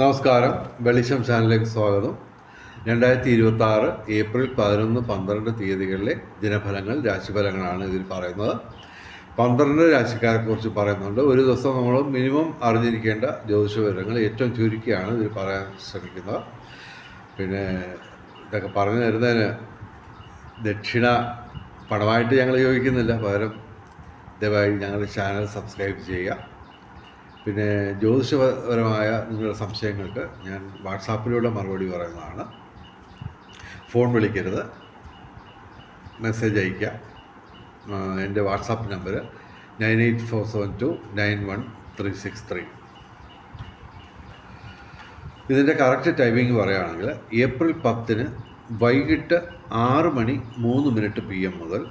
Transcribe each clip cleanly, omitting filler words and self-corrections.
നമസ്കാരം. വെളിച്ചം ചാനലിലേക്ക് സ്വാഗതം. 2026 ഏപ്രിൽ 11, 12 തീയതികളിലെ ദിനഫലങ്ങൾ, രാശിഫലങ്ങളാണ് ഇതിൽ പറയുന്നത്. 12 രാശിക്കാരെക്കുറിച്ച് പറയുന്നുണ്ട്. ഒരു ദിവസം നമ്മൾ മിനിമം അറിഞ്ഞിരിക്കേണ്ട ജ്യോതിഷ വിവരങ്ങൾ ഏറ്റവും ചുരുക്കിയാണ് ഇതിൽ പറയാൻ ശ്രമിക്കുന്നത്. പിന്നെ ഇതൊക്കെ പറഞ്ഞു തരുന്നതിന് ദക്ഷിണ പണമായിട്ട് ഞങ്ങൾ ചോദിക്കുന്നില്ല. പകരം ദയവായി ഞങ്ങളുടെ ചാനൽ സബ്സ്ക്രൈബ് ചെയ്യുക. പിന്നെ ജ്യോതിഷപരമായ നിങ്ങളുടെ സംശയങ്ങൾക്ക് ഞാൻ വാട്സാപ്പിലൂടെ മറുപടി പറയുന്നതാണ്. ഫോൺ വിളിക്കരുത്, മെസ്സേജ് അയയ്ക്കുക. എൻ്റെ വാട്സാപ്പ് നമ്പർ 9847291363. ഇതിൻ്റെ കറക്റ്റ് ടൈമിംഗ് പറയുകയാണെങ്കിൽ ഏപ്രിൽ 10 വൈകിട്ട് 6:03 PM മുതൽ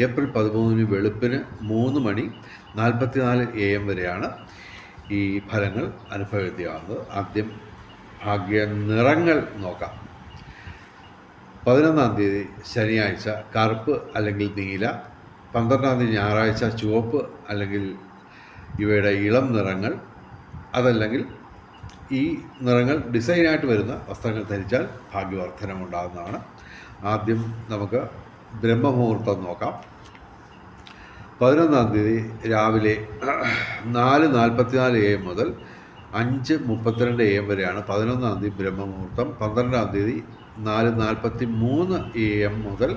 ഏപ്രിൽ 13 വെളുപ്പിന് 3:44 AM വരെയാണ് ഈ ഫലങ്ങൾ അനുഭവവേദ്യമാകുന്നത്. ആദ്യം ഭാഗ്യ നിറങ്ങൾ നോക്കാം. 11-ാം തീയതി ശനിയാഴ്ച കറുപ്പ് അല്ലെങ്കിൽ നീല, 12-ാം തീയതി ഞായറാഴ്ച ചുവപ്പ് അല്ലെങ്കിൽ ഇവയുടെ ഇളം നിറങ്ങൾ, അതല്ലെങ്കിൽ ഈ നിറങ്ങൾ ഡിസൈനായിട്ട് വരുന്ന വസ്ത്രങ്ങൾ ധരിച്ചാൽ ഭാഗ്യവർദ്ധനമുണ്ടാകുന്നതാണ്. ആദ്യം നമുക്ക് ബ്രഹ്മമുഹൂർത്തം നോക്കാം. 11-ാം തീയതി രാവിലെ 4:44 AM മുതൽ 5:32 AM വരെയാണ് 11-ാം തീയതി ബ്രഹ്മമുഹൂർത്തം. 12-ാം തീയതി 4:43 AM മുതൽ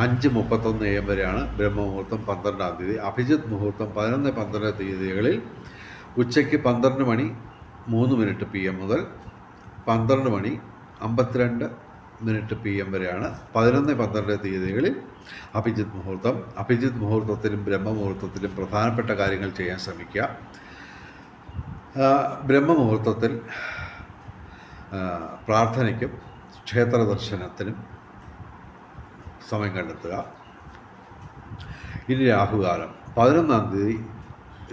5:31 AM വരെയാണ് ബ്രഹ്മമുഹൂർത്തം 12-ാം തീയതി. അഭിജിത്ത് മുഹൂർത്തം 11-12 തീയതികളിൽ ഉച്ചയ്ക്ക് 12:03 PM മുതൽ 12:52 PM വരെയാണ് 11-12 തീയതികളിൽ അഭിജിത്ത് മുഹൂർത്തം. അഭിജിത്ത് മുഹൂർത്തത്തിലും ബ്രഹ്മമുഹൂർത്തത്തിലും പ്രധാനപ്പെട്ട കാര്യങ്ങൾ ചെയ്യാൻ ശ്രമിക്കുക. ബ്രഹ്മമുഹൂർത്തത്തിൽ പ്രാർത്ഥനയ്ക്കും ക്ഷേത്ര ദർശനത്തിനും സമയം കണ്ടെത്തുക. ഇനി രാഹുകാലം 11-ാം തീയതി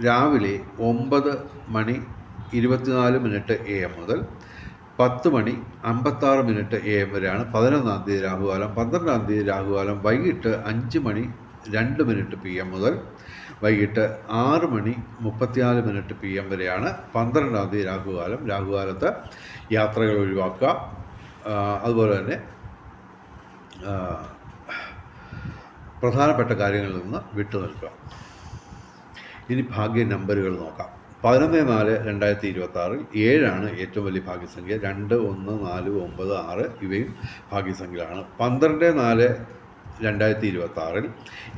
രാവിലെ 9:24 AM മുതൽ 10:56 AM വരെയാണ് 11-ാം തീയതി രാഹുകാലം. 12-ാം തീയതി രാഹുകാലം വൈകിട്ട് 5:02 PM മുതൽ വൈകിട്ട് 6:34 PM വരെയാണ് 12-ാം തീയതി രാഹുകാലം. രാഹുകാലത്ത് യാത്രകൾ ഒഴിവാക്കുക. അതുപോലെ തന്നെ പ്രധാനപ്പെട്ട കാര്യങ്ങളിൽ നിന്ന് വിട്ടുനിൽക്കുക. ഇനി ഭാഗ്യ നമ്പറുകൾ നോക്കാം. 11-4-2026 7 ഏറ്റവും വലിയ ഭാഗ്യസംഖ്യ. 2, 1, 4, 9, 6 ഇവയും ഭാഗ്യസംഖ്യകളാണ്. 12-4-2026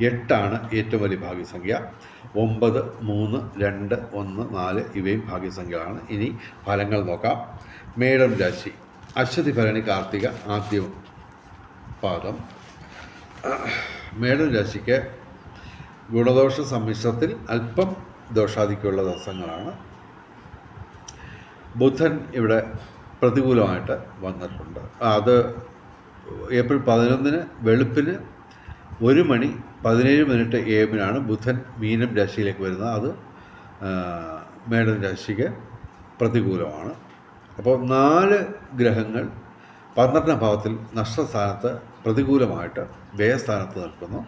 8 ഏറ്റവും വലിയ ഭാഗ്യസംഖ്യ. 9, 3, 2, 1, 4 ഇവയും ഭാഗ്യസംഖ്യകളാണ്. ഇനി ഫലങ്ങൾ നോക്കാം. മേടം രാശി. അശ്വതി, ഭരണി, കാർത്തിക ആദ്യ പാദം. മേടം രാശിക്ക് ഗുണദോഷ സമ്മിശ്രത്തിൽ അല്പം ദോഷാധിക്യമുള്ള ദിവസങ്ങളാണ്. ബുധൻ ഇവിടെ പ്രതികൂലമായിട്ട് വന്നിട്ടുണ്ട്. അത് ഏപ്രിൽ 11 വെളുപ്പിന് 1:17 AM ബുധൻ മീനം രാശിയിലേക്ക് വരുന്നത്. അത് മേടം രാശിക്ക് പ്രതികൂലമാണ്. അപ്പോൾ 4 ഗ്രഹങ്ങൾ 12-ാം ഭാവത്തിൽ നഷ്ടസ്ഥാനത്ത് പ്രതികൂലമായിട്ട് വ്യയസ്ഥാനത്ത് നിൽക്കുന്നു.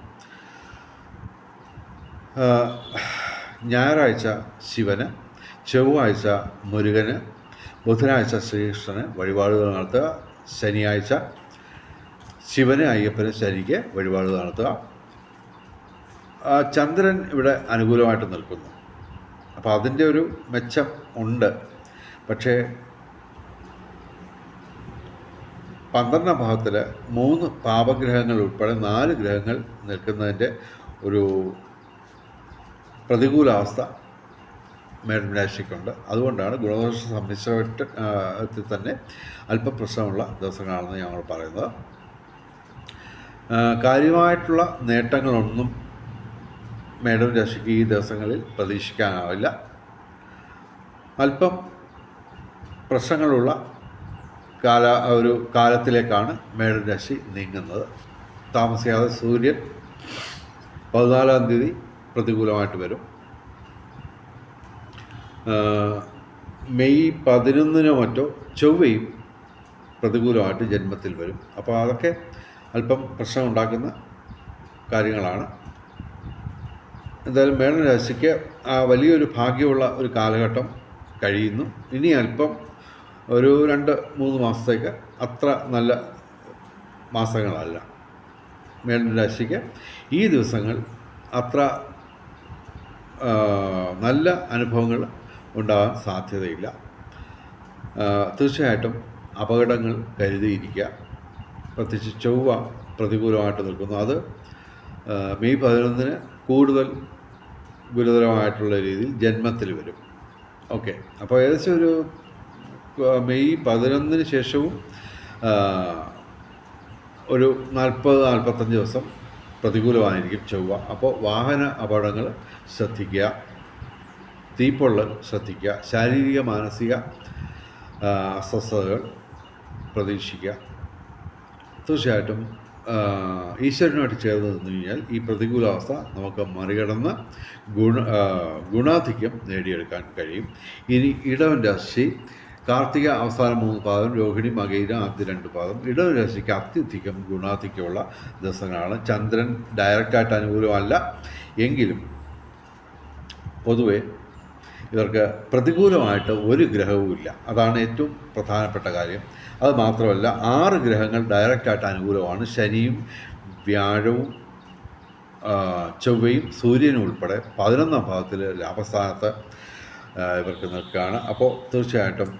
ഞായറാഴ്ച ശിവന്, ചൊവ്വാഴ്ച മുരുകന്, ബുധനാഴ്ച ശ്രീകൃഷ്ണന് വഴിപാടുകൾ നടത്തുക. ശനിയാഴ്ച ശിവന്, അയ്യപ്പന്, ശനിക്ക് വഴിപാടുകൾ നടത്തുക. ചന്ദ്രൻ ഇവിടെ അനുകൂലമായിട്ട് നിൽക്കുന്നു. അപ്പോൾ അതിൻ്റെ ഒരു മെച്ചം ഉണ്ട്. പക്ഷേ 12-ാം ഭാവത്തിൽ 3 പാപഗ്രഹങ്ങൾ ഉൾപ്പെടെ 4 ഗ്രഹങ്ങൾ നിൽക്കുന്നതിൻ്റെ ഒരു പ്രതികൂലാവസ്ഥ മേടം രാശിക്കുണ്ട്. അതുകൊണ്ടാണ് ഗുണദോഷ സമ്മിശ്രത്തിൽ തന്നെ അല്പം പ്രശ്നമുള്ള ദിവസങ്ങളാണെന്ന് ഞങ്ങൾ പറയുന്നത്. കാര്യമായിട്ടുള്ള നേട്ടങ്ങളൊന്നും മേടം രാശിക്ക് ഈ ദിവസങ്ങളിൽ പ്രതീക്ഷിക്കാനാവില്ല. അല്പം പ്രശ്നങ്ങളുള്ള ഒരു കാലത്തിലേക്കാണ് മേടം രാശി നീങ്ങുന്നത്. താമസിയാതെ സൂര്യൻ 14-ാം തീയതി പ്രതികൂലമായിട്ട് വരും. മെയ് 11 മറ്റോ ചൊവ്വയും പ്രതികൂലമായിട്ട് ജന്മത്തിൽ വരും. അപ്പോൾ അതൊക്കെ അല്പം പ്രശ്നം ഉണ്ടാക്കുന്ന കാര്യങ്ങളാണ്. എന്തായാലും മേടം രാശിക്ക് വലിയൊരു ഭാഗ്യമുള്ള ഒരു കാലഘട്ടം കഴിയുന്നു. ഇനി അല്പം ഒരു 2-3 മാസത്തേക്ക് അത്ര നല്ല മാസങ്ങളല്ല. മേടൻ രാശിക്ക് ഈ ദിവസങ്ങൾ അത്ര നല്ല അനുഭവങ്ങൾ ഉണ്ടാകാൻ സാധ്യതയില്ല. തീർച്ചയായിട്ടും അപകടങ്ങൾ കരുതിയിരിക്കുക. പ്രത്യേകിച്ച് ചൊവ്വ പ്രതികൂലമായിട്ട് നിൽക്കുന്നു. അത് മെയ് 11 കൂടുതൽ ഗുരുതരമായിട്ടുള്ള രീതിയിൽ ജന്മത്തിൽ വരും. ഓക്കെ, അപ്പോൾ ഏകദേശം ഒരു മെയ് 11 ശേഷവും ഒരു 40-45 ദിവസം പ്രതികൂലമായിരിക്കും ചൊവ്വ. അപ്പോൾ വാഹന അപകടങ്ങൾ ശ്രദ്ധിക്കുക, തീപ്പൊള്ളൽ ശ്രദ്ധിക്കുക, ശാരീരിക മാനസിക അസ്വസ്ഥതകൾ പ്രതീക്ഷിക്കുക. തീർച്ചയായിട്ടും ഈശ്വരനുമായിട്ട് ചേർന്ന് നിന്ന് കഴിഞ്ഞാൽ ഈ പ്രതികൂലാവസ്ഥ നമുക്ക് മറികടന്ന് ഗുണാധിക്യം നേടിയെടുക്കാൻ കഴിയും. ഇനി ഇടവൻ രാശി കാർത്തിക അവസാന 3 പാദം, രോഹിണി മകയിര ആദ്യ 2 പാദം. ഇടവൻ രാശിക്ക് അത്യധികം ഗുണാധിക്യമുള്ള ദിവസങ്ങളാണ്. ചന്ദ്രൻ ഡയറക്റ്റായിട്ട് അനുകൂലമല്ല എങ്കിലും പൊതുവെ ഇവർക്ക് പ്രതികൂലമായിട്ട് ഒരു ഗ്രഹവുമില്ല. അതാണ് ഏറ്റവും പ്രധാനപ്പെട്ട കാര്യം. അത് മാത്രമല്ല 6 ഗ്രഹങ്ങൾ ഡയറക്റ്റായിട്ട് അനുകൂലമാണ്. ശനിയും വ്യാഴവും ചൊവ്വയും സൂര്യനും ഉൾപ്പെടെ 11ാം ഭാവത്തിൽ ലാഭസ്ഥാനത്ത് ഇവർക്ക് നിൽക്കുകയാണ്. അപ്പോൾ തീർച്ചയായിട്ടും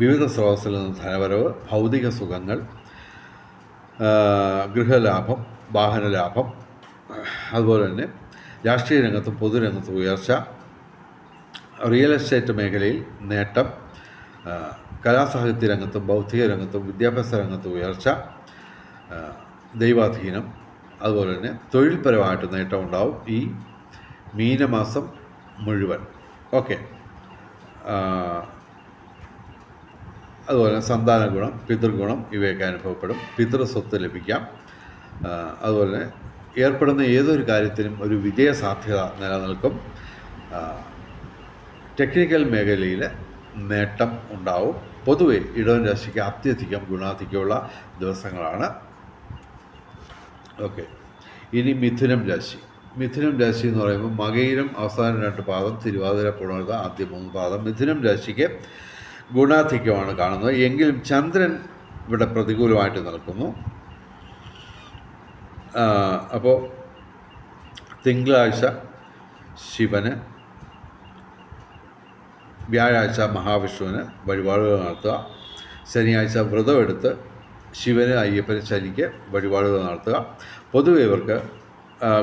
വിവിധ സ്രോതസ്സിൽ നിന്ന് ധനവരവ്, ഭൗതിക സുഖങ്ങൾ, ഗൃഹലാഭം, വാഹനലാഭം, അതുപോലെ തന്നെ രാഷ്ട്രീയ രംഗത്തും പൊതുരംഗത്തും ഉയർച്ച, റിയൽ എസ്റ്റേറ്റ് മേഖലയിൽ നേട്ടം, കലാസാഹിത്യ രംഗത്തും ബൗദ്ധിക രംഗത്തും വിദ്യാഭ്യാസ രംഗത്തും ഉയർച്ച, ദൈവാധീനം, അതുപോലെ തന്നെ തൊഴിൽപരമായിട്ട് നേട്ടം ഉണ്ടാവും ഈ മീനമാസം മുഴുവൻ. ഓക്കെ, അതുപോലെ സന്താന ഗുണം, പിതൃഗുണം ഇവയൊക്കെ അനുഭവപ്പെടും. പിതൃസ്വത്ത് ലഭിക്കാം. അതുപോലെ ഏർപ്പെടുന്ന ഏതൊരു കാര്യത്തിനും ഒരു വിജയസാധ്യത നിലനിൽക്കും. ടെക്നിക്കൽ മേഖലയിൽ നേട്ടം ഉണ്ടാവും. പൊതുവെ ഇടവൻ രാശിക്ക് അത്യധികം ഗുണാധിക്യമുള്ള ദിവസങ്ങളാണ്. ഓക്കെ, ഇനി മിഥുനം രാശി. മിഥുനം രാശി എന്ന് പറയുമ്പോൾ മകയിരം അവസാന 2 പാദം, തിരുവാതിര പുണർത ആദ്യ 3 പാദം. മിഥുനം രാശിക്ക് ഗുണാധിക്യമാണ് കാണുന്നത്. എങ്കിലും ചന്ദ്രൻ ഇവിടെ പ്രതികൂലമായിട്ട് നിൽക്കുന്നു. അപ്പോൾ തിങ്കളാഴ്ച ശിവന്, വ്യാഴാഴ്ച മഹാവിഷ്ണുവിന് വഴിപാടുകൾ നടത്തുക. ശനിയാഴ്ച വ്രതമെടുത്ത് ശിവന്, അയ്യപ്പന്, ശനിക്ക് വഴിപാടുകൾ നടത്തുക. പൊതുവെ ഇവർക്ക്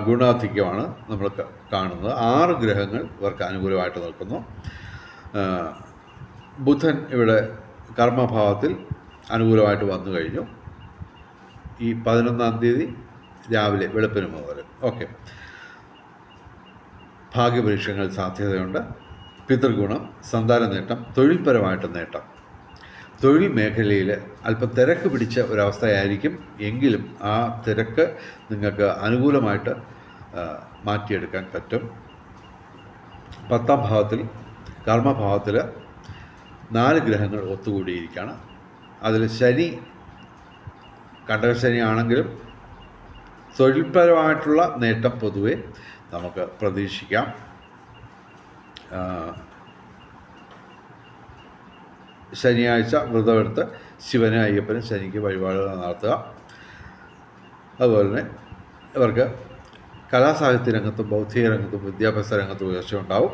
ഗുണാധിക്യമാണ് നമ്മൾ കാണുന്നത്. 6 ഗ്രഹങ്ങൾ ഇവർക്ക് അനുകൂലമായിട്ട് നിൽക്കുന്നു. ബുധൻ ഇവിടെ കർമ്മഭാവത്തിൽ അനുകൂലമായിട്ട് വന്നു കഴിഞ്ഞു ഈ 11ാം തീയതി രാവിലെ വെളുപ്പിന് മുതൽ. ഓക്കെ, ഭാഗ്യപരീക്ഷകൾ സാധ്യതയുണ്ട്. പിതൃഗുണം, സന്താന നേട്ടം, തൊഴിൽപരമായിട്ട് നേട്ടം. തൊഴിൽ മേഖലയിൽ അല്പം തിരക്ക് പിടിച്ച ഒരവസ്ഥയായിരിക്കും. എങ്കിലും ആ തിരക്ക് നിങ്ങൾക്ക് അനുകൂലമായിട്ട് മാറ്റിയെടുക്കാൻ പറ്റും. 10ാം ഭാവത്തിൽ കർമ്മഭാവത്തിൽ 4 ഗ്രഹങ്ങൾ ഒത്തുകൂടിയിരിക്കുകയാണ്. അതിൽ ശനി കണ്ടകശനി ആണെങ്കിലും തൊഴിൽപരമായിട്ടുള്ള നേട്ടം പൊതുവെ നമുക്ക് പ്രതീക്ഷിക്കാം. ശനിയാഴ്ച വ്രതമെടുത്ത് ശിവന്, അയ്യപ്പന്, ശനിക്ക് വഴിപാടുകൾ നടത്തുക. അതുപോലെ തന്നെ ഇവർക്ക് കലാസാഹിത്യ രംഗത്തും ബൗദ്ധിക രംഗത്തും വിദ്യാഭ്യാസ രംഗത്തും ഉയർച്ച ഉണ്ടാവും.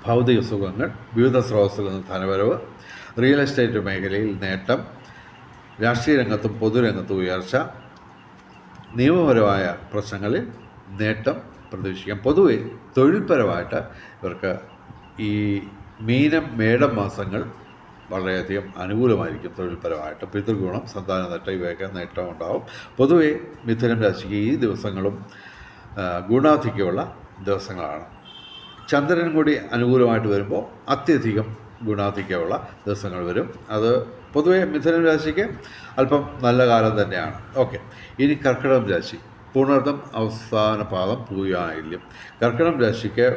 ഭൗതിക സുഖങ്ങൾ, വിവിധ സ്രോതസ്സിൽ നിന്ന് ധനവരവ്, റിയൽ എസ്റ്റേറ്റ് മേഖലയിൽ നേട്ടം, രാഷ്ട്രീയ രംഗത്തും പൊതുരംഗത്തും ഉയർച്ച, നിയമപരമായ പ്രശ്നങ്ങളിൽ നേട്ടം പ്രതീക്ഷിക്കാം. പൊതുവെ തൊഴിൽപരമായിട്ട് ഇവർക്ക് ഈ മീനം മേടം മാസങ്ങൾ വളരെയധികം അനുകൂലമായിരിക്കും. തൊഴിൽപരമായിട്ട് പിതൃഗുണം, സന്താന നേട്ടം ഇവയൊക്കെ നേട്ടം ഉണ്ടാവും. പൊതുവെ മിഥുനം രാശിക്ക് ഈ ദിവസങ്ങളും ഗുണാധിക്യമുള്ള ദിവസങ്ങളാണ്. ചന്ദ്രൻ കൂടി അനുകൂലമായിട്ട് വരുമ്പോൾ അത്യധികം ഗുണാധിക്യമുള്ള ദിവസങ്ങൾ വരും. അത് പൊതുവെ മിഥുനം രാശിക്ക് അല്പം നല്ല കാലം തന്നെയാണ്. ഓക്കെ, ഇനി കർക്കിടകം രാശി. പുണർദം അവസാന പാദം, പൂയായില്യം. കർക്കിടകം രാശിക്ക്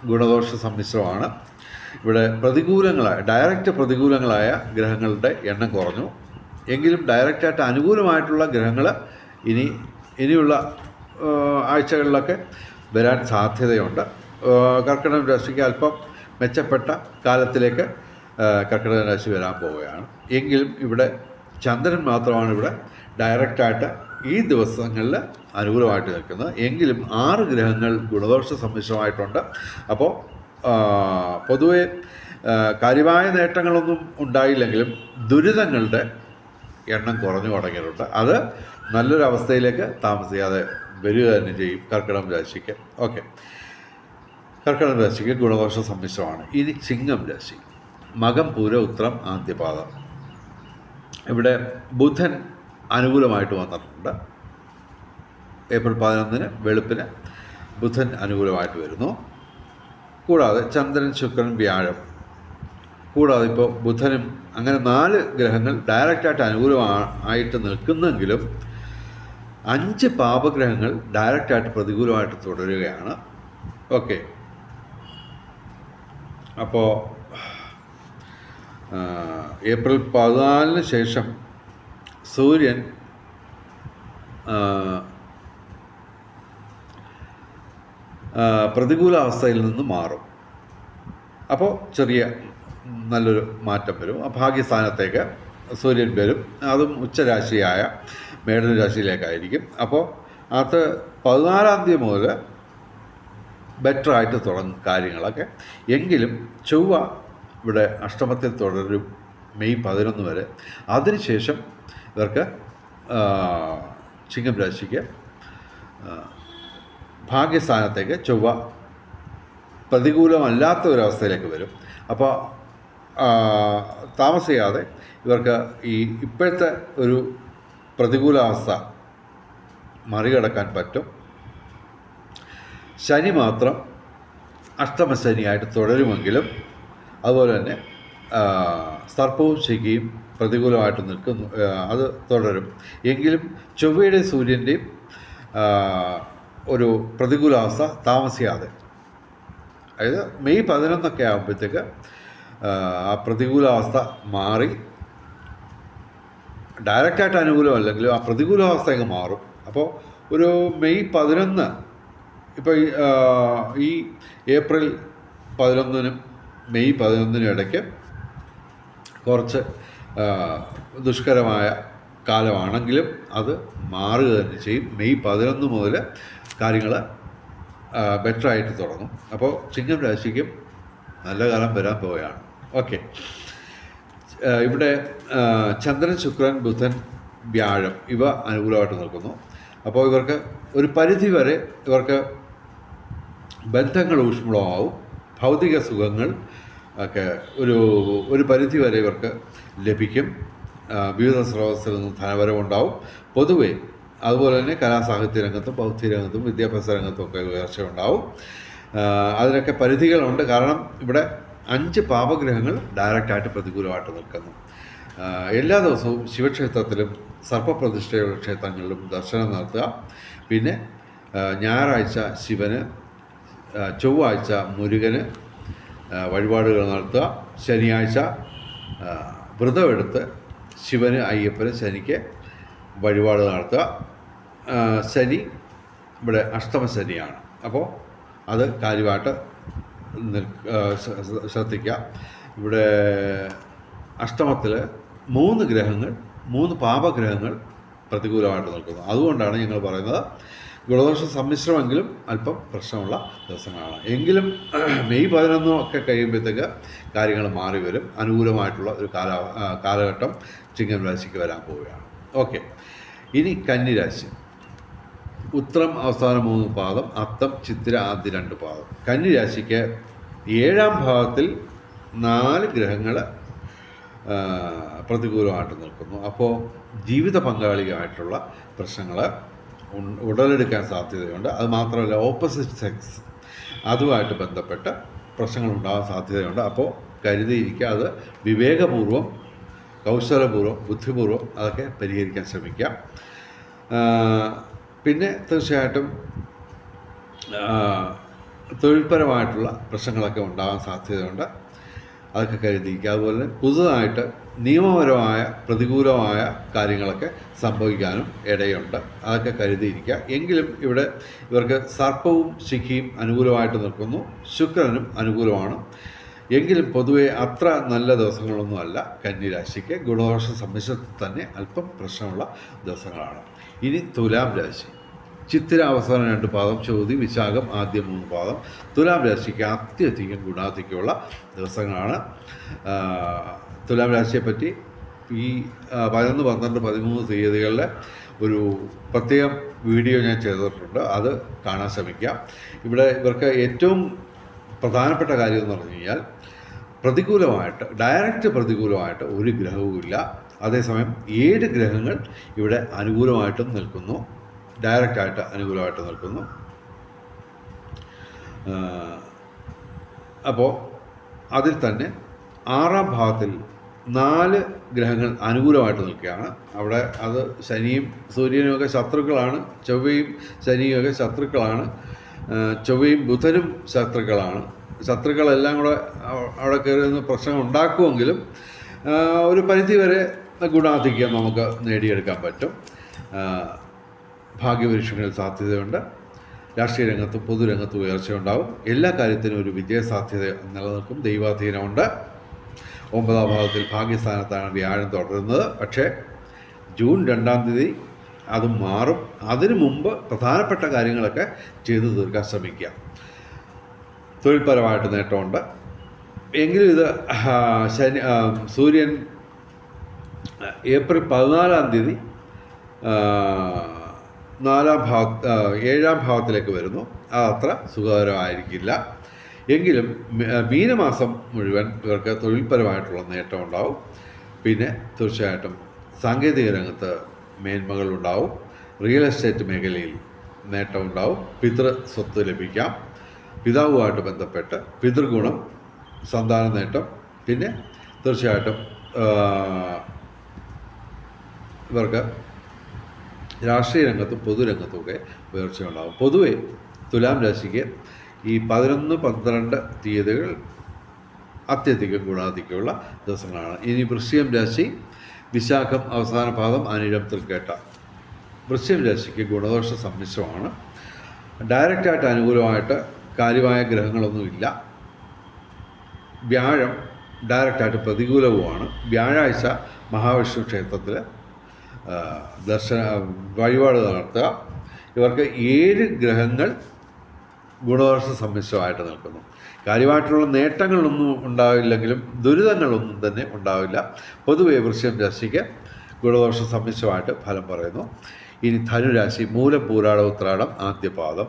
ഗുണദോഷ സമ്മിശ്രമാണ്. ഇവിടെ ഡയറക്റ്റ് പ്രതികൂലങ്ങളായ ഗ്രഹങ്ങളുടെ എണ്ണം കുറഞ്ഞു. എങ്കിലും ഡയറക്റ്റായിട്ട് അനുകൂലമായിട്ടുള്ള ഗ്രഹങ്ങൾ ഇനിയുള്ള ആഴ്ചകളിലൊക്കെ വരാൻ സാധ്യതയുണ്ട്. കർക്കിടകം രാശിക്ക് അല്പം മെച്ചപ്പെട്ട കാലത്തിലേക്ക് കർക്കിടക രാശി വരാൻ പോവുകയാണ്. എങ്കിലും ഇവിടെ ചന്ദ്രൻ മാത്രമാണ് ഇവിടെ ഡയറക്റ്റായിട്ട് ഈ ദിവസങ്ങളിൽ അനുകൂലമായിട്ട് നിൽക്കുന്നത്. എങ്കിലും 6 ഗ്രഹങ്ങൾ ഗുണദോഷ സമ്മിശ്രമായിട്ടുണ്ട്. അപ്പോൾ പൊതുവെ കാര്യമായ നേട്ടങ്ങളൊന്നും ഉണ്ടായില്ലെങ്കിലും ദുരിതങ്ങളുടെ എണ്ണം കുറഞ്ഞു തുടങ്ങിയിട്ടുണ്ട്. അത് നല്ലൊരവസ്ഥയിലേക്ക് താമസിയാതെ വരിക തന്നെ ചെയ്യും കർക്കിടകം രാശിക്ക്. ഓക്കെ, കർക്കിടകം രാശിക്ക് ഗുണദോഷ സമ്മിശ്രമാണ്. ഇനി ചിങ്ങം രാശി, മകം പൂര ഉത്രം ആദ്യപാദം. ഇവിടെ ബുധൻ അനുകൂലമായിട്ട് വന്നിട്ടുണ്ട്. ഏപ്രിൽ 11 വെളുപ്പിന് ബുധൻ അനുകൂലമായിട്ട് വരുന്നു. കൂടാതെ ചന്ദ്രൻ, ശുക്രൻ, വ്യാഴം, കൂടാതെ ഇപ്പോൾ ബുധനും, അങ്ങനെ 4 ഗ്രഹങ്ങൾ ഡയറക്റ്റായിട്ട് അനുകൂലമായിട്ട് നിൽക്കുന്നെങ്കിലും 5 പാപഗ്രഹങ്ങൾ ഡയറക്റ്റായിട്ട് പ്രതികൂലമായിട്ട് തുടരുകയാണ്. ഓക്കെ, അപ്പോൾ ഏപ്രിൽ 14 ശേഷം സൂര്യൻ പ്രതികൂല അവസ്ഥയിൽ നിന്ന് മാറും. അപ്പോൾ ചെറിയ നല്ലൊരു മാറ്റം വരും. ഭാഗ്യസ്ഥാനത്തേക്ക് സൂര്യൻ വരും. അതും ഉച്ചരാശിയായ മേടന രാശിയിലേക്കായിരിക്കും. അപ്പോൾ അത് 14-ാം തീയതി മുതൽ ബെറ്ററായിട്ട് തുടങ്ങും കാര്യങ്ങളൊക്കെ. എങ്കിലും ചൊവ്വ ഇവിടെ അഷ്ടമത്തിൽ തുടരും മെയ് 11 വരെ. അതിനുശേഷം ഇവർക്ക് ചിങ്ങം രാശിക്ക് ഭാഗ്യസ്ഥാനത്തേക്ക് ചൊവ്വ പ്രതികൂലമല്ലാത്ത ഒരവസ്ഥയിലേക്ക് വരും. അപ്പോൾ താമസിയാതെ ഇവർക്ക് ഈ ഇപ്പോഴത്തെ ഒരു പ്രതികൂലാവസ്ഥ മറികടക്കാൻ പറ്റും. ശനി മാത്രം അഷ്ടമശനിയായിട്ട് തുടരുമെങ്കിലും അതുപോലെ തന്നെ സർപ്പവും ശിഖയും പ്രതികൂലമായിട്ട് നിൽക്കുന്നു, അത് തുടരും. എങ്കിലും ചൊവ്വയുടെയും സൂര്യൻ്റെയും ഒരു പ്രതികൂലാവസ്ഥ താമസിയാതെ, അതായത് മെയ് 11 ആകുമ്പോഴത്തേക്ക് ആ പ്രതികൂലാവസ്ഥ മാറി ഡയറക്റ്റായിട്ട് അനുകൂലമല്ലെങ്കിലും ആ പ്രതികൂലാവസ്ഥയൊക്കെ മാറും. അപ്പോൾ ഒരു മെയ് 11, ഇപ്പോൾ ഈ ഏപ്രിൽ 11-നും മെയ് 11-നും ഇടയ്ക്ക് കുറച്ച് ദുഷ്കരമായ കാലമാണെങ്കിലും അത് മാറുക തന്നെ ചെയ്യും. മെയ് 11 മുതൽ കാര്യങ്ങൾ ബെറ്ററായിട്ട് തുടങ്ങും. അപ്പോൾ ചിങ്ങം രാശിക്കും നല്ല കാലം വരാൻ പോവുകയാണ്. ഓക്കെ, ഇവിടെ ചന്ദ്രൻ, ശുക്രൻ, ബുധൻ, വ്യാഴം ഇവ അനുകൂലമായിട്ട് നിൽക്കുന്നു. അപ്പോൾ ഇവർക്ക് ഒരു പരിധി വരെ ഇവർക്ക് ബന്ധങ്ങൾ ഊഷ്മളമാവും. ഭൗതിക സുഖങ്ങൾ ഒക്കെ ഒരു പരിധി വരെ ഇവർക്ക് ലഭിക്കും. വിവിധ സ്രോതസ്സിൽ നിന്ന് ധനവരവുണ്ടാവും. പൊതുവെ അതുപോലെ തന്നെ കലാസാഹിത്യ രംഗത്തും ബൗദ്ധിക രംഗത്തും വിദ്യാഭ്യാസ രംഗത്തും ഒക്കെ ഉയർച്ച ഉണ്ടാവും. അതിനൊക്കെ പരിധികളുണ്ട്. കാരണം ഇവിടെ 5 പാപഗ്രഹങ്ങൾ ഡയറക്റ്റായിട്ട് പ്രതികൂലമായിട്ട് നിൽക്കുന്നു. എല്ലാ ദിവസവും ശിവക്ഷേത്രത്തിലും സർപ്പപ്രതിഷ്ഠയുള്ള ക്ഷേത്രങ്ങളിലും ദർശനം നടത്തുക. പിന്നെ ഞായറാഴ്ച ശിവന്, ചൊവ്വാഴ്ച മുരുകന് വഴിപാടുകൾ നടത്തുക. ശനിയാഴ്ച വ്രതമെടുത്ത് ശിവന്, അയ്യപ്പന്, ശനിക്ക് വഴിപാട് നടത്തുക. ശനി ഇവിടെ അഷ്ടമശനിയാണ്. അപ്പോൾ അത് കാര്യമായിട്ട് ശ്രദ്ധിക്കുക. ഇവിടെ അഷ്ടമത്തിൽ 3 ഗ്രഹങ്ങൾ, 3 പാപഗ്രഹങ്ങൾ പ്രതികൂലമായിട്ട് നിൽക്കുന്നു. അതുകൊണ്ടാണ് ഞങ്ങൾ പറയുന്നത് ഗുണദോഷ സമ്മിശ്രമെങ്കിലും അല്പം പ്രശ്നമുള്ള ദിവസങ്ങളാണ്. എങ്കിലും മെയ് 11 ഒക്കെ കഴിയുമ്പോഴത്തേക്ക് കാര്യങ്ങൾ മാറി വരും. അനുകൂലമായിട്ടുള്ള ഒരു കാലഘട്ടം ചിങ്ങം രാശിക്ക് വരാൻ പോവുകയാണ്. ഓക്കെ, ഇനി കന്നിരാശി, ഉത്രം അവസാന 3 പാദം, അത്തം, ചിത്തിര ആദ്യ 2 പാദം. കന്നിരാശിക്ക് 7-ാം ഭാവത്തിൽ 4 ഗ്രഹങ്ങൾ പ്രതികൂലമായിട്ട് നിൽക്കുന്നു. അപ്പോൾ ജീവിത പങ്കാളിയായിട്ടുള്ള പ്രശ്നങ്ങൾ ഉടലെടുക്കാൻ സാധ്യതയുണ്ട്. അത് മാത്രമല്ല ഓപ്പോസിറ്റ് സെക്സ് അതുമായിട്ട് ബന്ധപ്പെട്ട പ്രശ്നങ്ങൾ ഉണ്ടാകാൻ സാധ്യതയുണ്ട്. അപ്പോൾ കരുതിയിരിക്കുക. അത് വിവേകപൂർവം, കൗശലപൂർവ്വം, ബുദ്ധിപൂർവ്വം അതൊക്കെ പരിഹരിക്കാൻ ശ്രമിക്കാം. പിന്നെ തീർച്ചയായിട്ടും തൊഴിൽപരമായിട്ടുള്ള പ്രശ്നങ്ങളൊക്കെ ഉണ്ടാകാൻ സാധ്യതയുണ്ട്. അതൊക്കെ കരുതിയിരിക്കുക. അതുപോലെ തന്നെ പുതുതായിട്ട് നിയമപരമായ പ്രതികൂലമായ കാര്യങ്ങളൊക്കെ സംഭവിക്കാനും ഇടയുണ്ട്. അതൊക്കെ കരുതിയിരിക്കുക. എങ്കിലും ഇവിടെ ഇവർക്ക് സർപ്പവും ശിഖയും അനുകൂലമായിട്ട് നിൽക്കുന്നു. ശുക്രനും അനുകൂലമാണ്. എങ്കിലും പൊതുവെ അത്ര നല്ല ദിവസങ്ങളൊന്നുമല്ല കന്നി രാശിക്ക്. ഗുണദോഷ സമ്മിശ്രത്തിൽ തന്നെ അല്പം പ്രശ്നമുള്ള ദിവസങ്ങളാണ്. ഇനി തുലാം രാശി. ചിത്തിര അവസാനം 2 പാദം, ചോതി വിശാഖം ആദ്യ 3 പാദം. തുലാം രാശിക്ക് അത്യധികം ഗുണാധിക്യമുള്ള ദിവസങ്ങളാണ്. തുലാം രാശിയെപ്പറ്റി ഈ 11, 12, 13 തീയതികളിൽ ഒരു പ്രത്യേകം വീഡിയോ ഞാൻ ചെയ്തിട്ടുണ്ട്. അത് കാണാൻ ശ്രമിക്കാം. ഇവിടെ ഇവർക്ക് ഏറ്റവും പ്രധാനപ്പെട്ട കാര്യം എന്ന് പറഞ്ഞു കഴിഞ്ഞാൽ ഡയറക്റ്റ് പ്രതികൂലമായിട്ട് ഒരു ഗ്രഹവുമില്ല. അതേസമയം 7 ഗ്രഹങ്ങൾ ഇവിടെ അനുകൂലമായിട്ടും നിൽക്കുന്നു, ഡയറക്റ്റായിട്ട് അനുകൂലമായിട്ട് നിൽക്കുന്നു. അപ്പോൾ അതിൽ തന്നെ 6-ാം ഭാവത്തിൽ 4 ഗ്രഹങ്ങൾ അനുകൂലമായിട്ട് നിൽക്കുകയാണ്. അവിടെ അത് ശനിയും സൂര്യനുമൊക്കെ ശത്രുക്കളാണ്, ചൊവ്വയും ശനിയുമൊക്കെ ശത്രുക്കളാണ്, ചൊവ്വയും ബുധനും ശത്രുക്കളാണ്. ശത്രുക്കളെല്ലാം കൂടെ അവിടെ കയറി പ്രശ്നം ഉണ്ടാക്കുമെങ്കിലും ഒരു പരിധിവരെ ഗുണാധിക്യം നമുക്ക് നേടിയെടുക്കാൻ പറ്റും. ഭാഗ്യപരീക്ഷകളിൽ സാധ്യതയുണ്ട്. രാഷ്ട്രീയ രംഗത്തും പൊതുരംഗത്തും ഉയർച്ചയുണ്ടാവും. എല്ലാ കാര്യത്തിനും ഒരു വിജയസാധ്യത നിലനിൽക്കും. ദൈവാധീനമുണ്ട്. 9-ാം ഭാവത്തിൽ ഭാഗ്യസ്ഥാനത്താണ് വ്യാഴം തുടരുന്നത്. പക്ഷേ ജൂൺ 2-ാം തീയതി അത് മാറും. അതിനു മുമ്പ് പ്രധാനപ്പെട്ട കാര്യങ്ങളൊക്കെ ചെയ്തു തീർക്കാൻ ശ്രമിക്കുക. തൊഴിൽപരമായിട്ട് നേട്ടമുണ്ട്. എങ്കിലും ഇത് സൂര്യൻ ഏപ്രിൽ 14-ാം തീയതി 7-ാം ഭാവത്തിലേക്ക് വരുന്നു. അതത്ര സുഖകരമായിരിക്കില്ല. എങ്കിലും മീനമാസം മുഴുവൻ ഇവർക്ക് തൊഴിൽപരമായിട്ടുള്ള നേട്ടം ഉണ്ടാവും. പിന്നെ തീർച്ചയായിട്ടും സാങ്കേതിക രംഗത്ത് മേന്മകളുണ്ടാവും. റിയൽ എസ്റ്റേറ്റ് മേഖലയിൽ നേട്ടമുണ്ടാവും. പിതൃ സ്വത്ത് ലഭിക്കാം. പിതാവുമായിട്ട് ബന്ധപ്പെട്ട് പിതൃഗുണം, സന്താന നേട്ടം. പിന്നെ തീർച്ചയായിട്ടും ഇവർക്ക് രാഷ്ട്രീയ രംഗത്തും പൊതുരംഗത്തുമൊക്കെ ഉയർച്ചയുണ്ടാകും. പൊതുവെ തുലാം രാശിക്ക് ഈ 11, 12 തീയതികൾ അത്യധികം ഗുണാധിക്യമുള്ള ദിവസങ്ങളാണ്. ഇനി വൃശ്ചികം രാശി. വിശാഖം അവസാന പാദം, അനിഴം, തൃക്കേട്ട. വൃശ്ചികം രാശിക്ക് ഗുണദോഷ സമ്മിശ്രമാണ്. ഡയറക്റ്റായിട്ട് അനുകൂലമായിട്ട് കാര്യമായ ഗ്രഹങ്ങളൊന്നുമില്ല. വ്യാഴം ഡയറക്റ്റായിട്ട് പ്രതികൂലവുമാണ്. വ്യാഴാഴ്ച മഹാവിഷ്ണു ക്ഷേത്രത്തിൽ വഴിപാട് നടത്തുക. ഇവർക്ക് 7 ഗ്രഹങ്ങൾ ഗുണദോഷ സമ്മിശ്രമായിട്ട് നിൽക്കുന്നു. കാര്യമായിട്ടുള്ള നേട്ടങ്ങളൊന്നും ഉണ്ടാവില്ലെങ്കിലും ദുരിതങ്ങളൊന്നും തന്നെ ഉണ്ടാവില്ല. പൊതുവെ വൃശ്ചികം രാശിക്ക് ഗുണദോഷ സമ്മിശ്രമായിട്ട് ഫലം പറയുന്നു. ഇനി ധനുരാശി. മൂലം, പൂരാടം, ഉത്രാടം ആദ്യ പാദം.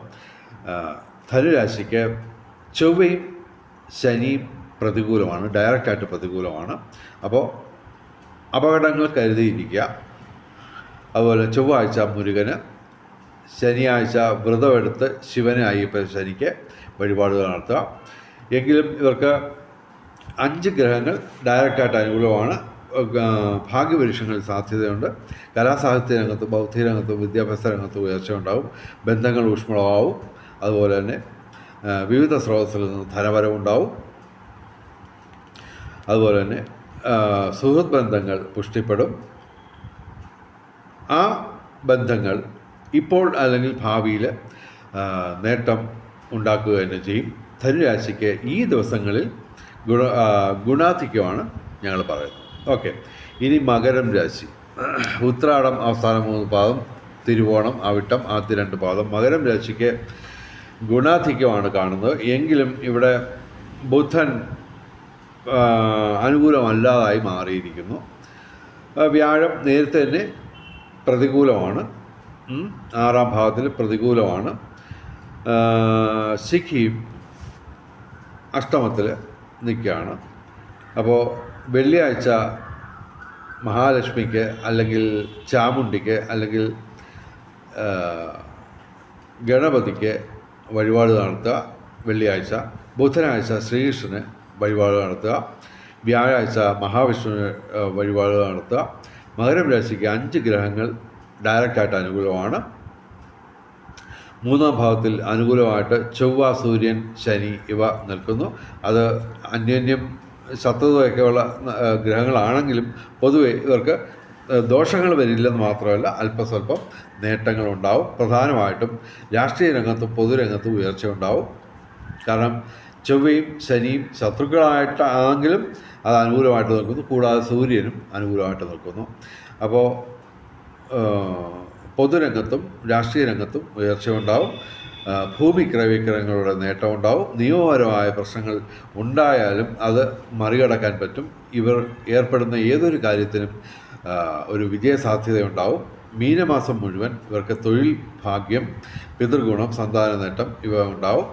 ധനുരാശിക്ക് ചൊവ്വയും ശനിയും പ്രതികൂലമാണ്, ഡയറക്റ്റായിട്ട് പ്രതികൂലമാണ്. അപ്പോൾ അപകടങ്ങൾ കരുതിയിരിക്കുക. അതുപോലെ ചൊവ്വാഴ്ച മുരുകന്, ശനിയാഴ്ച വ്രതമെടുത്ത് ശിവന്, അയ്യപ്പ ശനിക്ക് വഴിപാടുകൾ നടത്തുക. എങ്കിലും ഇവർക്ക് 5 ഗ്രഹങ്ങൾ ഡയറക്റ്റായിട്ട് അനുകൂലമാണ്. ഭാഗ്യപരീക്ഷങ്ങളിൽ സാധ്യതയുണ്ട്. കലാസാഹിത്യ രംഗത്തും ബൗദ്ധിക രംഗത്തും വിദ്യാഭ്യാസ രംഗത്തും ഉയർച്ചയുണ്ടാവും. ബന്ധങ്ങൾ ഊഷ്മളമാവും. അതുപോലെ തന്നെ വിവിധ സ്രോതസ്സിൽ നിന്ന് ധനവരവുണ്ടാവും. അതുപോലെ തന്നെ സുഹൃത്ത് ബന്ധങ്ങൾ പുഷ്ടിപ്പെടും. ആ ബന്ധങ്ങൾ ഇപ്പോൾ അല്ലെങ്കിൽ ഭാവിയിൽ നേട്ടം ഉണ്ടാക്കുക തന്നെ ചെയ്യും. ധനുരാശിക്ക് ഈ ദിവസങ്ങളിൽ ഗുണാധിക്യമാണ് ഞങ്ങൾ പറയുന്നത്. ഓക്കെ. ഇനി മകരം രാശി. ഉത്രാടം അവസാന 3 പാദം, തിരുവോണം, അവിട്ടം ആദ്യ 2 പാദം. മകരം രാശിക്ക് ഗുണാധിക്യമാണ് കാണുന്നത്. എങ്കിലും ഇവിടെ ബുധൻ അനുകൂലമല്ലാതായി മാറിയിരിക്കുന്നു. വ്യാഴം നേരത്തെ തന്നെ പ്രതികൂലമാണ്. 6-ാം ഭാവത്തിൽ പ്രതികൂലമാണ്. ശിഖിയും അഷ്ടമത്തിൽ നിൽക്കുകയാണ്. അപ്പോൾ വെള്ളിയാഴ്ച മഹാലക്ഷ്മിക്ക് അല്ലെങ്കിൽ ചാമുണ്ടിക്ക് അല്ലെങ്കിൽ ഗണപതിക്ക് വഴിപാട് നടത്തുക വെള്ളിയാഴ്ച. ബുധനാഴ്ച ശ്രീകൃഷ്ണന് വഴിപാട് നടത്തുക. വ്യാഴാഴ്ച മഹാവിഷ്ണുവിന് വഴിപാട് നടത്തുക. മകരം രാശിക്ക് 5 ഗ്രഹങ്ങൾ ഡയറക്റ്റായിട്ട് അനുകൂലമാണ്. 3-ാം ഭാവത്തിൽ അനുകൂലമായിട്ട് ചൊവ്വ, സൂര്യൻ, ശനി ഇവ നിൽക്കുന്നു. അത് അന്യോന്യം ശത്രുതയൊക്കെയുള്ള ഗ്രഹങ്ങളാണെങ്കിലും പൊതുവെ ഇവർക്ക് ദോഷങ്ങൾ വരില്ലെന്ന് മാത്രമല്ല അല്പസ്വല്പം നേട്ടങ്ങളുണ്ടാവും. പ്രധാനമായിട്ടും രാഷ്ട്രീയ രംഗത്തും പൊതുരംഗത്തും ഉയർച്ച ഉണ്ടാവും. കാരണം ചൊവ്വയും ശനിയും ശത്രുക്കളായിട്ടാണെങ്കിലും അത് അനുകൂലമായിട്ട് നിൽക്കുന്നു. കൂടാതെ സൂര്യനും അനുകൂലമായിട്ട് നിൽക്കുന്നു. അപ്പോൾ പൊതുരംഗത്തും രാഷ്ട്രീയ രംഗത്തും ഉയർച്ചയുണ്ടാവും. ഭൂമി ക്രയവിക്രയങ്ങളുടെ നേട്ടമുണ്ടാവും. നിയമപരമായ പ്രശ്നങ്ങൾ ഉണ്ടായാലും അത് മറികടക്കാൻ പറ്റും. ഇവർ ഏർപ്പെടുന്ന ഏതൊരു കാര്യത്തിനും ഒരു വിജയസാധ്യതയുണ്ടാവും. മീനമാസം മുഴുവൻ ഇവർക്ക് തൊഴിൽ ഭാഗ്യം, പിതൃഗുണം, സന്താന നേട്ടം ഇവ ഉണ്ടാവും.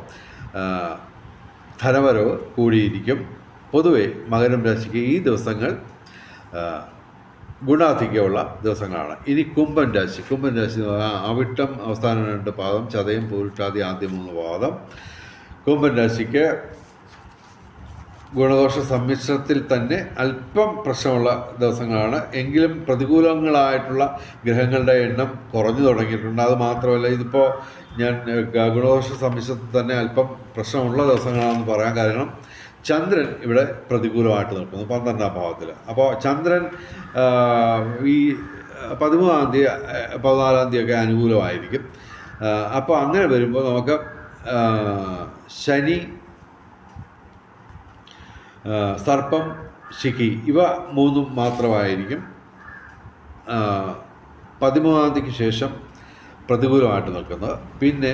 ധനവരവ് കൂടിയിരിക്കും. പൊതുവെ മകരം രാശിക്ക് ഈ ദിവസങ്ങൾ ഗുണാധിക്യമുള്ള ദിവസങ്ങളാണ്. ഇനി കുംഭൻ രാശി അവിട്ടം അവസാന 2 പാദം, ചതയം പൂരിട്ടാതി ആദ്യ 3 പാദം. കുംഭൻ രാശിക്ക് ഗുണദോഷ സമ്മിശ്രത്തിൽ തന്നെ അല്പം പ്രശ്നമുള്ള ദിവസങ്ങളാണ്. എങ്കിലും പ്രതികൂലങ്ങളായിട്ടുള്ള ഗ്രഹങ്ങളുടെ എണ്ണം കുറഞ്ഞു തുടങ്ങിയിട്ടുണ്ട്. അത് മാത്രമല്ല, ഇതിപ്പോൾ ഞാൻ ഗുണദോഷ സമ്മിശ്രത്തിൽ തന്നെ അല്പം പ്രശ്നമുള്ള ദിവസങ്ങളാണെന്ന് പറയാൻ കാരണം ചന്ദ്രൻ ഇവിടെ പ്രതികൂലമായിട്ട് നിൽക്കുന്നു 12ാം ഭാവത്തിൽ. അപ്പോൾ ചന്ദ്രൻ ഈ 13-ാം തീയതി 14-ാം തീയതിയൊക്കെ അനുകൂലമായിരിക്കും. അപ്പോൾ അങ്ങനെ വരുമ്പോൾ നമുക്ക് ശനി, സർപ്പം, ശിഖി ഇവ 3 മാത്രമായിരിക്കും 13-ാം തീയതിക്ക് ശേഷം പ്രതികൂലമായിട്ട് നിൽക്കുന്നത്. പിന്നെ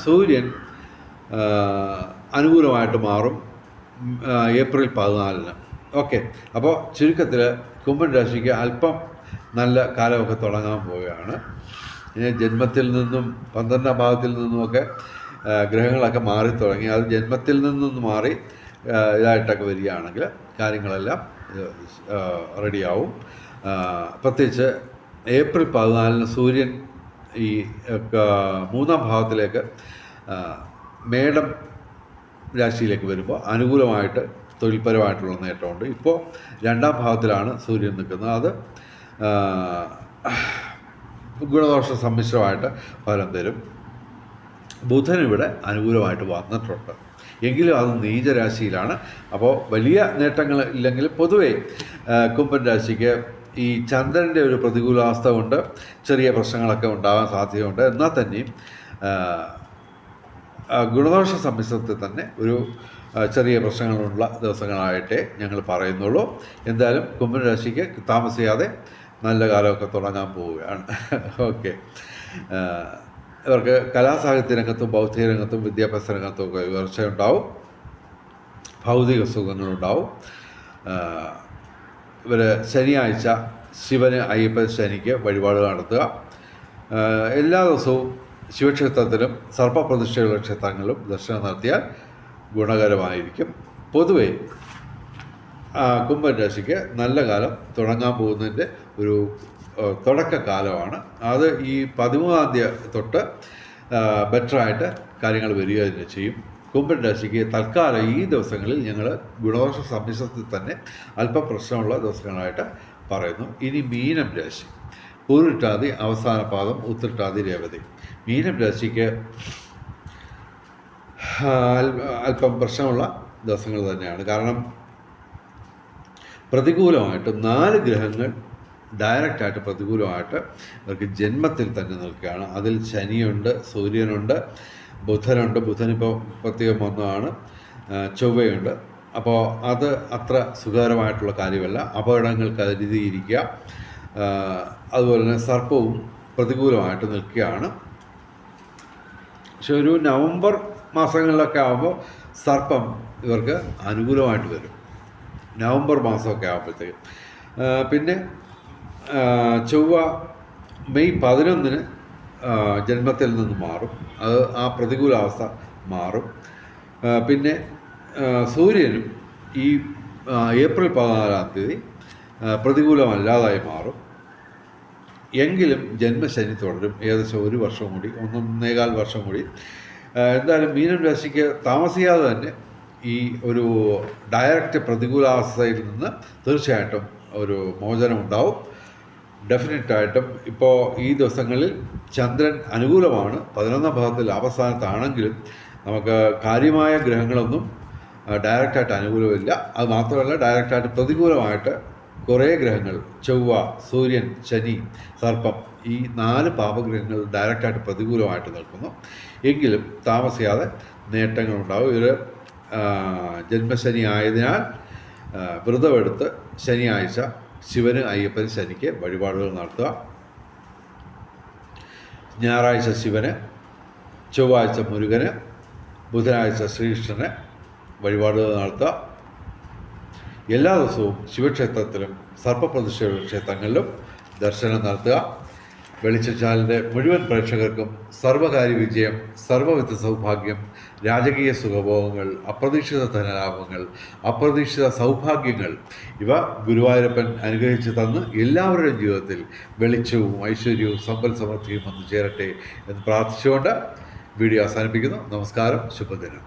സൂര്യൻ അനുകൂലമായിട്ട് മാറും ഏപ്രിൽ 14-ന്. ഓക്കെ, അപ്പോൾ ചുരുക്കത്തിൽ കുംഭൻ രാശിക്ക് അല്പം നല്ല കാലമൊക്കെ തുടങ്ങാൻ പോവുകയാണ്. ജന്മത്തിൽ നിന്നും 12ാം ഭാവത്തിൽ നിന്നുമൊക്കെ ഗ്രഹങ്ങളൊക്കെ മാറി തുടങ്ങി. അത് ജന്മത്തിൽ നിന്നൊന്ന് മാറി ഇതായിട്ടൊക്കെ വരികയാണെങ്കിൽ കാര്യങ്ങളെല്ലാം റെഡിയാവും. പ്രത്യേകിച്ച് ഏപ്രിൽ 14-ന് സൂര്യൻ ഈ 3ാം ഭാവത്തിലേക്ക് മേടം രാശിയിലേക്ക് വരുമ്പോൾ അനുകൂലമായിട്ട് തൊഴിൽപരമായിട്ടുള്ള നേട്ടമുണ്ട്. ഇപ്പോൾ 2ാം ഭാവത്തിലാണ് സൂര്യൻ നിൽക്കുന്നത്. അത് ഗുണദോഷ സമ്മിശ്രമായിട്ട് ഫലം തരും. ബുധൻ ഇവിടെ അനുകൂലമായിട്ട് വന്നിട്ടുണ്ട്, എങ്കിലും അത് നീചരാശിയിലാണ്. അപ്പോൾ വലിയ നേട്ടങ്ങൾ ഇല്ലെങ്കിലും പൊതുവേ കുംഭൻ രാശിക്ക് ഈ ചന്ദ്രൻ്റെ ഒരു പ്രതികൂലാവസ്ഥ കൊണ്ട് ചെറിയ പ്രശ്നങ്ങളൊക്കെ ഉണ്ടാകാൻ സാധ്യതയുണ്ട്. എന്നാൽ തന്നെയും ഗുണദോഷ സമ്മിശ്രത്തിൽ തന്നെ ഒരു ചെറിയ പ്രശ്നങ്ങളുള്ള ദിവസങ്ങളായിട്ടേ ഞങ്ങൾ പറയുന്നുള്ളൂ. എന്തായാലും കുംഭൻ രാശിക്ക് താമസിയാതെ നല്ല കാലമൊക്കെ തുടങ്ങാൻ പോവുകയാണ്. ഓക്കെ, ഇവർക്ക് കലാസാഹിത്യ രംഗത്തും ബൗദ്ധിക രംഗത്തും വിദ്യാഭ്യാസ രംഗത്തും ഒക്കെ ഉയർച്ചയുണ്ടാവും. ഭൗതിക സുഖങ്ങളുണ്ടാവും. ഇവർ ശനിയാഴ്ച ശിവന് അയ്യപ്പ ശനിക്ക് വഴിപാട് നടത്തുക. എല്ലാ ദിവസവും ശിവക്ഷേത്രത്തിലും സർപ്പപ്രതിഷ്ഠയുള്ള ക്ഷേത്രങ്ങളിലും ദർശനം നടത്തിയാൽ ഗുണകരമായിരിക്കും. പൊതുവെ കുംഭൻ രാശിക്ക് നല്ല കാലം തുടങ്ങാൻ പോകുന്നതിൻ്റെ ഒരു തുടക്കകാലമാണ്. അത് ഈ 13-ാം തീയതി തൊട്ട് ബെറ്ററായിട്ട് കാര്യങ്ങൾ വരിക തന്നെ ചെയ്യും. കുംഭൻ രാശിക്ക് തൽക്കാലം ഈ ദിവസങ്ങളിൽ ഞങ്ങൾ ഗുണദോഷ സമ്മിശ്രത്തിൽ തന്നെ അല്പം പ്രശ്നമുള്ള ദിവസങ്ങളായിട്ട് പറയുന്നു. ഇനി മീനം രാശി പൂരിട്ടാതി അവസാന പാദം, ഉത്രട്ടാതി, രേവതി. മീനം രാശിക്ക് അല്പം പ്രശ്നമുള്ള ദിവസങ്ങൾ തന്നെയാണ്. കാരണം പ്രതികൂലമായിട്ട് 4 ഗ്രഹങ്ങൾ ഡയറക്റ്റായിട്ട് പ്രതികൂലമായിട്ട് അവർക്ക് ജന്മത്തിൽ തന്നെ നിൽക്കുകയാണ്. അതിൽ ശനിയുണ്ട്, സൂര്യനുണ്ട്, ബുധനുണ്ട്. ബുധനിപ്പോൾ പ്രത്യേകം വന്നതാണ്. ചൊവ്വയുണ്ട്. അപ്പോൾ അത് അത്ര സുഖകരമായിട്ടുള്ള കാര്യമല്ല. അപകടങ്ങൾ കരുതിയിരിക്കുക. അതുപോലെ തന്നെ സർപ്പവും പ്രതികൂലമായിട്ട് നിൽക്കുകയാണ്. പക്ഷെ ഒരു നവംബർ മാസങ്ങളിലൊക്കെ ആകുമ്പോൾ സർപ്പം ഇവർക്ക് അനുകൂലമായിട്ട് വരും. നവംബർ മാസമൊക്കെ ആകുമ്പോഴത്തേക്കും. പിന്നെ ചൊവ്വ മെയ് 11-ന് ജന്മത്തിൽ നിന്ന് മാറും. അത് ആ പ്രതികൂലാവസ്ഥ മാറും. പിന്നെ സൂര്യനും ഈ ഏപ്രിൽ 14-ാം തീയതി പ്രതികൂലമല്ലാതായി മാറും. എങ്കിലും ജന്മശനി തുടരും ഏകദേശം 1 വർഷം കൂടി, 1.25 വർഷം കൂടി. എന്തായാലും മീനം രാശിക്ക് താമസിയാതെ തന്നെ ഈ ഒരു ഡയറക്റ്റ് പ്രതികൂലാവസ്ഥയിൽ നിന്ന് തീർച്ചയായിട്ടും ഒരു മോചനം ഉണ്ടാവും. ഡെഫിനറ്റായിട്ടും ഇപ്പോൾ ഈ ദിവസങ്ങളിൽ ചന്ദ്രൻ അനുകൂലമാണ്, 11ാം ഭാവത്തിൽ ലാഭസ്ഥാനത്താണെങ്കിലും നമുക്ക് കാര്യമായ ഗ്രഹങ്ങളൊന്നും ഡയറക്റ്റായിട്ട് അനുകൂലമില്ല. അത് മാത്രമല്ല, ഡയറക്റ്റായിട്ട് പ്രതികൂലമായിട്ട് കുറേ ഗ്രഹങ്ങൾ, ചൊവ്വ, സൂര്യൻ, ശനി, സർപ്പം, ഈ 4 പാപഗ്രഹങ്ങൾ ഡയറക്റ്റായിട്ട് പ്രതികൂലമായിട്ട് നിൽക്കുന്നു. എങ്കിലും താമസിയാതെ നേട്ടങ്ങളുണ്ടാവും. ഇവർ ജന്മശനി ആയതിനാൽ വ്രതമെടുത്ത് ശനിയാഴ്ച ശിവന് അയ്യപ്പന് ശനിക്ക് വഴിപാടുകൾ നടത്തുക. ഞായറാഴ്ച ശിവന്, ചൊവ്വാഴ്ച മുരുകന്, ബുധനാഴ്ച ശ്രീകൃഷ്ണന് വഴിപാടുകൾ നടത്തുക. എല്ലാ ദിവസവും ശിവക്ഷേത്രത്തിലും സർപ്പപ്രതിഷ്ഠയുള്ള ക്ഷേത്രങ്ങളിലും ദർശനം നടത്തുക. വെളിച്ചം ചാനലിൻ്റെ മുഴുവൻ പ്രേക്ഷകർക്കും സർവകാര്യ വിജയം, സർവവിധ സൗഭാഗ്യം, രാജകീയ സുഖഭോഗങ്ങൾ, അപ്രതീക്ഷിത ധനലാഭങ്ങൾ, അപ്രതീക്ഷിത സൗഭാഗ്യങ്ങൾ ഇവ ഗുരുവായൂരപ്പൻ അനുഗ്രഹിച്ചു തന്ന് എല്ലാവരുടെയും ജീവിതത്തിൽ വെളിച്ചവും ഐശ്വര്യവും സമ്പൽ സമൃദ്ധിയും വന്നു ചേരട്ടെ എന്ന് പ്രാർത്ഥിച്ചുകൊണ്ട് വീഡിയോ അവസാനിപ്പിക്കുന്നു. നമസ്കാരം, ശുഭദിനം.